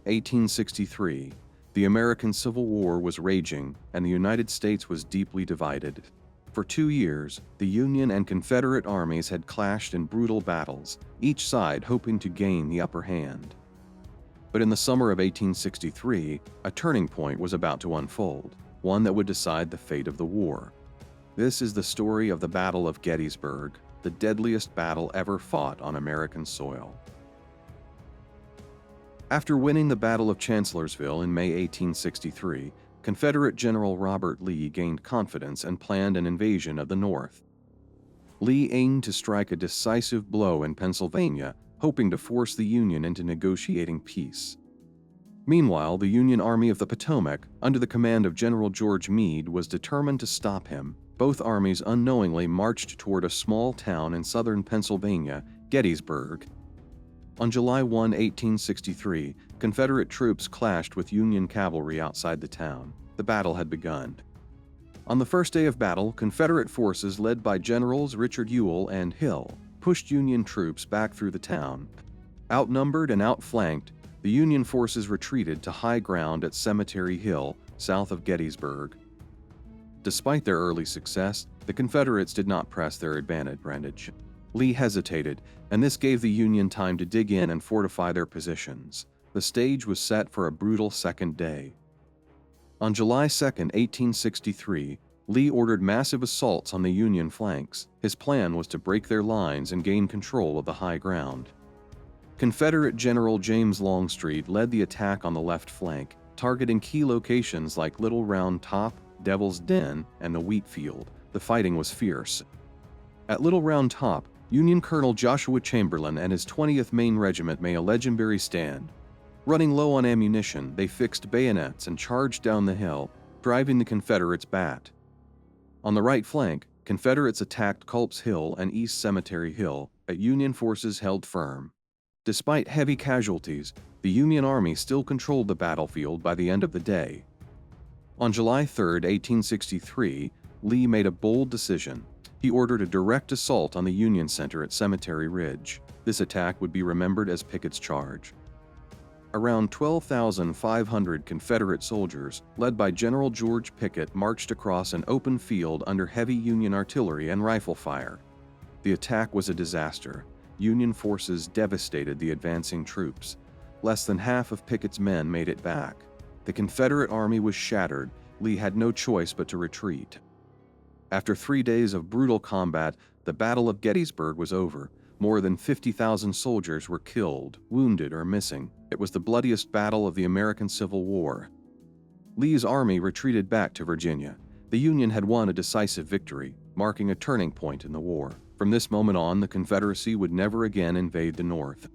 1863. The American Civil War was raging, and the United States was deeply divided. For 2 years, the Union and Confederate armies had clashed in brutal battles, each side hoping to gain the upper hand. But in the summer of 1863, a turning point was about to unfold, one that would decide the fate of the war. This is the story of the Battle of Gettysburg, the deadliest battle ever fought on American soil. After winning the Battle of Chancellorsville in May 1863, Confederate General Robert Lee gained confidence and planned an invasion of the North. Lee aimed to strike a decisive blow in Pennsylvania, hoping to force the Union into negotiating peace. Meanwhile, the Union Army of the Potomac, under the command of General George Meade, was determined to stop him. Both armies unknowingly marched toward a small town in southern Pennsylvania, Gettysburg. On July 1, 1863, Confederate troops clashed with Union cavalry outside the town. The battle had begun. On the first day of battle, Confederate forces led by Generals Richard Ewell and Hill pushed Union troops back through the town. Outnumbered and outflanked, the Union forces retreated to high ground at Cemetery Hill, south of Gettysburg. Despite their early success, the Confederates did not press their advantage. Lee hesitated, and this gave the Union time to dig in and fortify their positions. The stage was set for a brutal second day. On July 2, 1863, Lee ordered massive assaults on the Union flanks. His plan was to break their lines and gain control of the high ground. Confederate General James Longstreet led the attack on the left flank, targeting key locations like Little Round Top, Devil's Den, and the wheat field. The fighting was fierce. At Little Round Top, Union Colonel Joshua Chamberlain and his 20th Maine Regiment made a legendary stand. Running low on ammunition, they fixed bayonets and charged down the hill, driving the Confederates back. On the right flank, Confederates attacked Culp's Hill and East Cemetery Hill, but Union forces held firm. Despite heavy casualties, the Union Army still controlled the battlefield by the end of the day. On July 3, 1863, Lee made a bold decision. He ordered a direct assault on the Union Center at Cemetery Ridge. This attack would be remembered as Pickett's Charge. Around 12,500 Confederate soldiers, led by General George Pickett, marched across an open field under heavy Union artillery and rifle fire. The attack was a disaster. Union forces devastated the advancing troops. Less than half of Pickett's men made it back. The Confederate army was shattered. Lee had no choice but to retreat. After 3 days of brutal combat, the Battle of Gettysburg was over. More than 50,000 soldiers were killed, wounded, or missing. It was the bloodiest battle of the American Civil War. Lee's army retreated back to Virginia. The Union had won a decisive victory, marking a turning point in the war. From this moment on, the Confederacy would never again invade the North.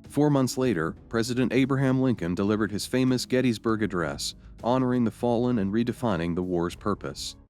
4 months later, President Abraham Lincoln delivered his famous Gettysburg Address, honoring the fallen and redefining the war's purpose.